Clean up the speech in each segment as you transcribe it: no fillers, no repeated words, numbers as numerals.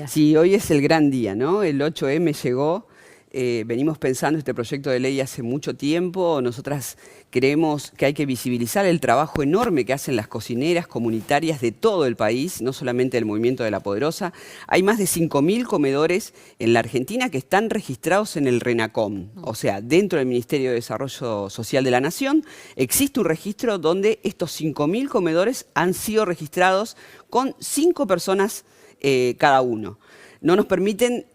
Sí, hoy es el gran día, ¿no? El 8M llegó, venimos pensando este proyecto de ley hace mucho tiempo. Nosotras creemos que hay que visibilizar el trabajo enorme que hacen las cocineras comunitarias de todo el país, no solamente del Movimiento de la Poderosa. Hay más de 5.000 comedores en la Argentina que están registrados en el RENACOM, o sea, dentro del Ministerio de Desarrollo Social de la Nación. Existe un registro donde estos 5.000 comedores han sido registrados con 5 personas cada uno. No nos permiten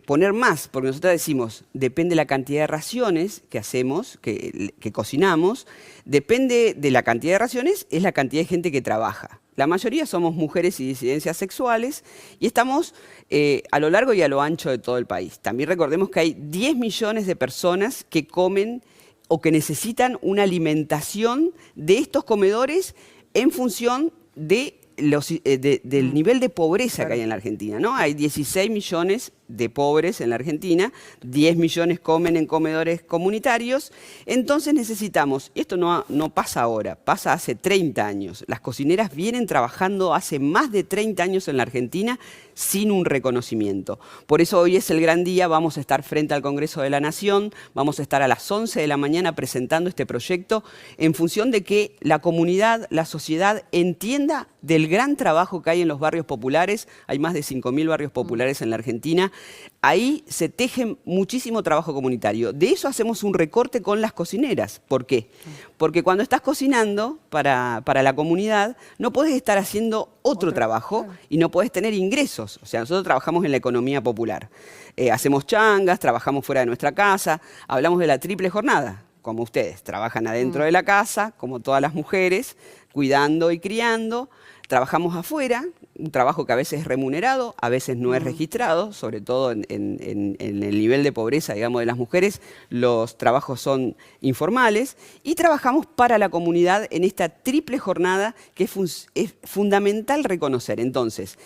poner más, porque nosotros decimos, depende de la cantidad de raciones que hacemos, que cocinamos, depende de la cantidad de raciones, es la cantidad de gente que trabaja. La mayoría somos mujeres y disidencias sexuales y estamos a lo largo y a lo ancho de todo el país. También recordemos que hay 10 millones de personas que comen o que necesitan una alimentación de estos comedores en función de del nivel de pobreza que hay en la Argentina, ¿no? Hay 16 millones de pobres en la Argentina, 10 millones comen en comedores comunitarios, entonces necesitamos, esto no pasa ahora, pasa hace 30 años, las cocineras vienen trabajando hace más de 30 años en la Argentina sin un reconocimiento. Por eso hoy es el gran día, vamos a estar frente al Congreso de la Nación, vamos a estar a las 11 de la mañana presentando este proyecto en función de que la comunidad, la sociedad entienda del gran trabajo que hay en los barrios populares. Hay más de 5.000 barrios populares en la Argentina. Ahí se teje muchísimo trabajo comunitario. De eso hacemos un recorte con las cocineras. ¿Por qué? Porque cuando estás cocinando para la comunidad, no podés estar haciendo otro trabajo y no podés tener ingresos. O sea, nosotros trabajamos en la economía popular. Hacemos changas, trabajamos fuera de nuestra casa, hablamos de la triple jornada, como ustedes. Trabajan adentro de la casa, como todas las mujeres, cuidando y criando. Trabajamos afuera, un trabajo que a veces es remunerado, a veces no es registrado, sobre todo en el nivel de pobreza, digamos, de las mujeres, los trabajos son informales, y trabajamos para la comunidad en esta triple jornada que es fundamental reconocer. Entonces,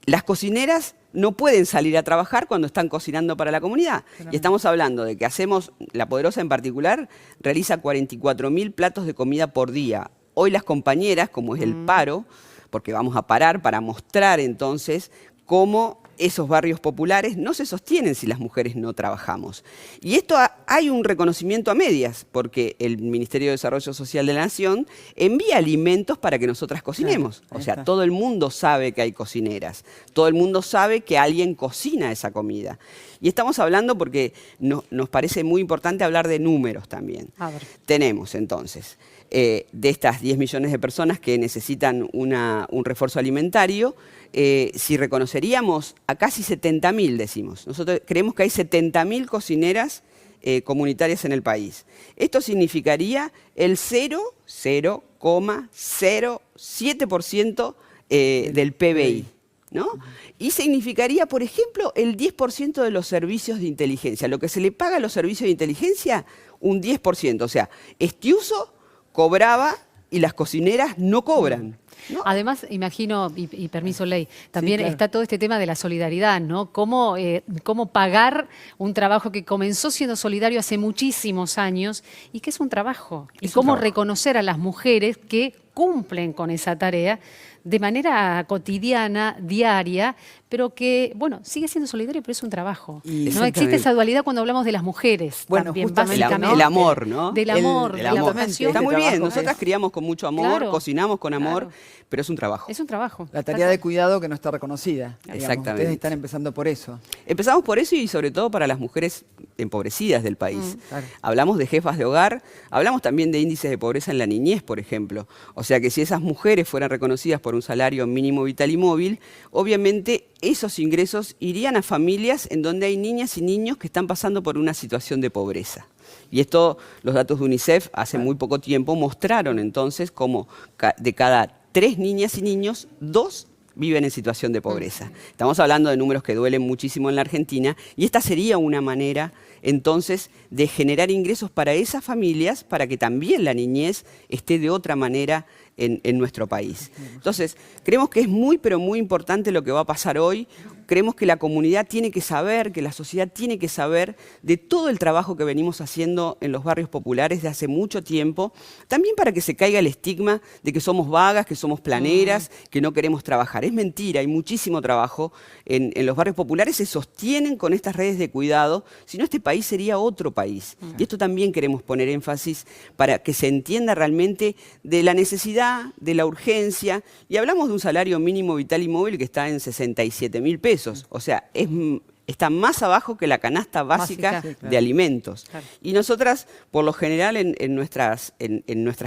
las cocineras no pueden salir a trabajar cuando están cocinando para la comunidad. Y estamos hablando de que hacemos, La Poderosa en particular, realiza 44.000 platos de comida por día. Hoy las compañeras, como es el paro, porque vamos a parar para mostrar entonces cómo esos barrios populares no se sostienen si las mujeres no trabajamos. Y esto hay un reconocimiento a medias, porque el Ministerio de Desarrollo Social de la Nación envía alimentos para que nosotras cocinemos. O sea, todo el mundo sabe que hay cocineras, todo el mundo sabe que alguien cocina esa comida. Y estamos hablando porque nos parece muy importante hablar de números también. Tenemos entonces, de estas 10 millones de personas que necesitan un refuerzo alimentario, si reconoceríamos a casi 70.000, decimos. Nosotros creemos que hay 70.000 cocineras comunitarias en el país. Esto significaría el 0,07% del PBI, ¿no? Y significaría, por ejemplo, el 10% de los servicios de inteligencia. Lo que se le paga a los servicios de inteligencia, un 10%. O sea, Estiuso cobraba y las cocineras no cobran, ¿no? Además, imagino, y permiso ley, también está todo este tema de la solidaridad, ¿no? Cómo pagar un trabajo que comenzó siendo solidario hace muchísimos años y que es un trabajo. Y cómo reconocer a las mujeres que cumplen con esa tarea de manera cotidiana, diaria, pero que, bueno, sigue siendo solidario, pero es un trabajo. No existe esa dualidad cuando hablamos de las mujeres. Bueno, también, básicamente. El amor, ¿no? Del amor, de la vocación. Está muy bien, nosotras criamos con mucho amor, cocinamos con amor, pero es un trabajo. Es un trabajo. La tarea de cuidado que no está reconocida. Exactamente. Ustedes están empezando por eso. Empezamos por eso y sobre todo para las mujeres empobrecidas del país. Hablamos de jefas de hogar, hablamos también de índices de pobreza en la niñez, por ejemplo. O sea que si esas mujeres fueran reconocidas por un salario mínimo vital y móvil, obviamente esos ingresos irían a familias en donde hay niñas y niños que están pasando por una situación de pobreza. Y esto, los datos de UNICEF hace muy poco tiempo mostraron entonces cómo de cada 3 niñas y niños, 2 viven en situación de pobreza. Estamos hablando de números que duelen muchísimo en la Argentina y esta sería una manera entonces de generar ingresos para esas familias para que también la niñez esté de otra manera en nuestro país. Entonces, creemos que es muy, pero muy importante lo que va a pasar hoy. creemos que la comunidad tiene que saber, que la sociedad tiene que saber de todo el trabajo que venimos haciendo en los barrios populares de hace mucho tiempo, también para que se caiga el estigma de que somos vagas, que somos planeras, que no queremos trabajar. Es mentira, hay muchísimo trabajo en los barrios populares, se sostienen con estas redes de cuidado, si no este país sería otro país. Y esto también queremos poner énfasis para que se entienda realmente de la necesidad, de la urgencia, y hablamos de un salario mínimo vital y móvil que está en 67.000 pesos, o sea, está más abajo que la canasta básica de alimentos. Claro. Y nosotras, por lo general, en nuestras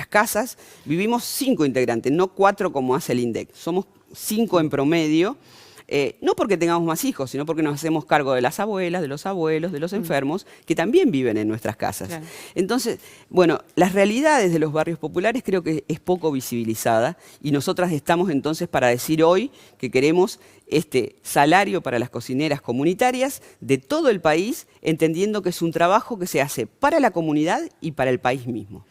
casas, vivimos 5 integrantes, no 4 como hace el INDEC. Somos 5 en promedio, no porque tengamos más hijos, sino porque nos hacemos cargo de las abuelas, de los abuelos, de los enfermos, que también viven en nuestras casas. Claro. Entonces, bueno, las realidades de los barrios populares creo que es poco visibilizada, y nosotras estamos entonces para decir hoy que queremos este salario para las cocineras comunitarias de todo el país, entendiendo que es un trabajo que se hace para la comunidad y para el país mismo.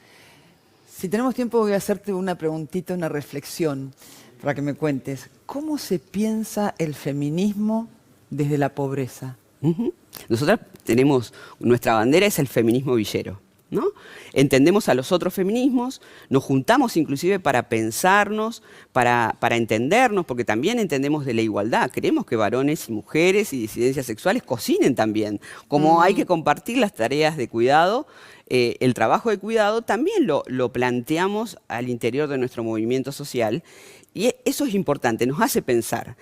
Si tenemos tiempo voy a hacerte una preguntita, una reflexión, para que me cuentes. ¿Cómo se piensa el feminismo desde la pobreza? Nosotras tenemos, nuestra bandera es el feminismo villero, ¿no? Entendemos a los otros feminismos, nos juntamos inclusive para pensarnos, para entendernos, porque también entendemos de la igualdad. Queremos que varones y mujeres y disidencias sexuales cocinen también. Como hay que compartir las tareas de cuidado, el trabajo de cuidado también lo planteamos al interior de nuestro movimiento social, y eso es importante, nos hace pensar.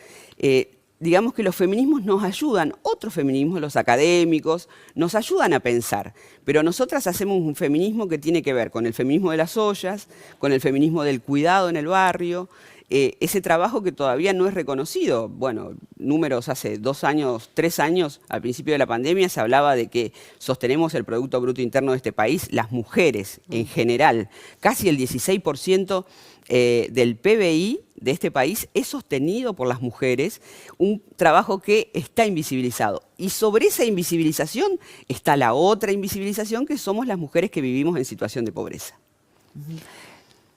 Digamos que los feminismos nos ayudan, otros feminismos, los académicos, nos ayudan a pensar, pero nosotras hacemos un feminismo que tiene que ver con el feminismo de las ollas, con el feminismo del cuidado en el barrio, ese trabajo que todavía no es reconocido. Bueno, números hace 2 años, 3 años, al principio de la pandemia, se hablaba de que sostenemos el Producto Bruto Interno de este país, las mujeres en general, casi el 16% del PBI de este país es sostenido por las mujeres, un trabajo que está invisibilizado. Y sobre esa invisibilización está la otra invisibilización, que somos las mujeres que vivimos en situación de pobreza.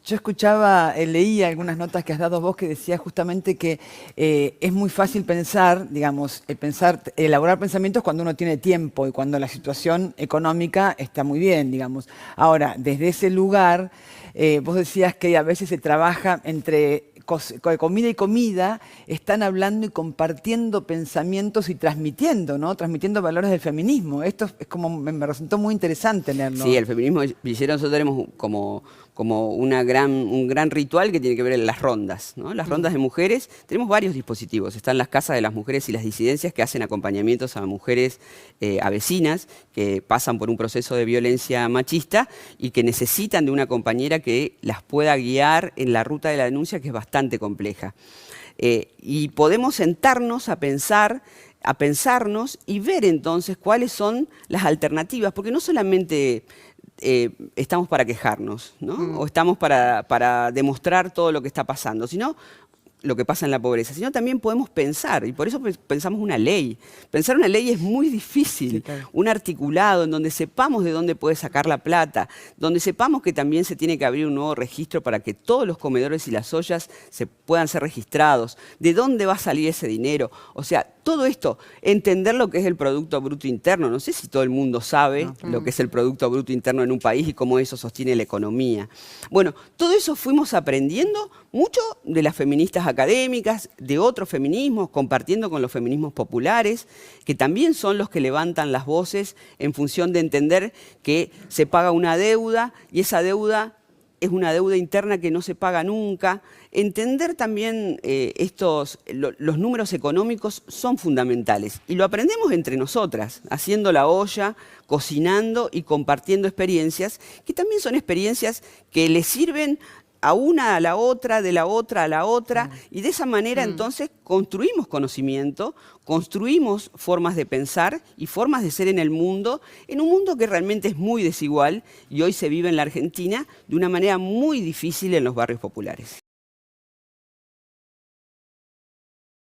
Yo leía algunas notas que has dado vos que decías justamente que es muy fácil pensar, digamos, elaborar pensamientos cuando uno tiene tiempo y cuando la situación económica está muy bien, digamos. Ahora, desde ese lugar, vos decías que a veces se trabaja entre comida y comida, están hablando y compartiendo pensamientos y transmitiendo, ¿no? Transmitiendo valores del feminismo. Esto es como, me resultó muy interesante leerlo. Sí, el feminismo villero nosotros tenemos como un gran ritual que tiene que ver en las rondas, ¿no? Las rondas de mujeres, tenemos varios dispositivos. Están las casas de las mujeres y las disidencias que hacen acompañamientos a mujeres, a vecinas, que pasan por un proceso de violencia machista y que necesitan de una compañera que las pueda guiar en la ruta de la denuncia, que es bastante compleja. Y podemos sentarnos a pensarnos y ver entonces cuáles son las alternativas, porque no solamente estamos para quejarnos, ¿no? O estamos para demostrar todo lo que está pasando, sino lo que pasa en la pobreza, sino también podemos pensar, y por eso pensamos una ley. Pensar una ley es muy difícil, sí, claro. Un articulado en donde sepamos de dónde puede sacar la plata, donde sepamos que también se tiene que abrir un nuevo registro para que todos los comedores y las ollas se puedan ser registrados, de dónde va a salir ese dinero. O sea, todo esto, entender lo que es el Producto Bruto Interno. No sé si todo el mundo sabe lo que es el Producto Bruto Interno en un país y cómo eso sostiene la economía. Bueno, todo eso fuimos aprendiendo mucho de las feministas académicas, de otros feminismos, compartiendo con los feminismos populares, que también son los que levantan las voces en función de entender que se paga una deuda y esa deuda es una deuda interna que no se paga nunca. Entender también los números económicos son fundamentales y lo aprendemos entre nosotras, haciendo la olla, cocinando y compartiendo experiencias que también son experiencias que le sirven a una a la otra, de la otra a la otra, y de esa manera entonces construimos conocimiento, construimos formas de pensar y formas de ser en un mundo que realmente es muy desigual y hoy se vive en la Argentina de una manera muy difícil en los barrios populares.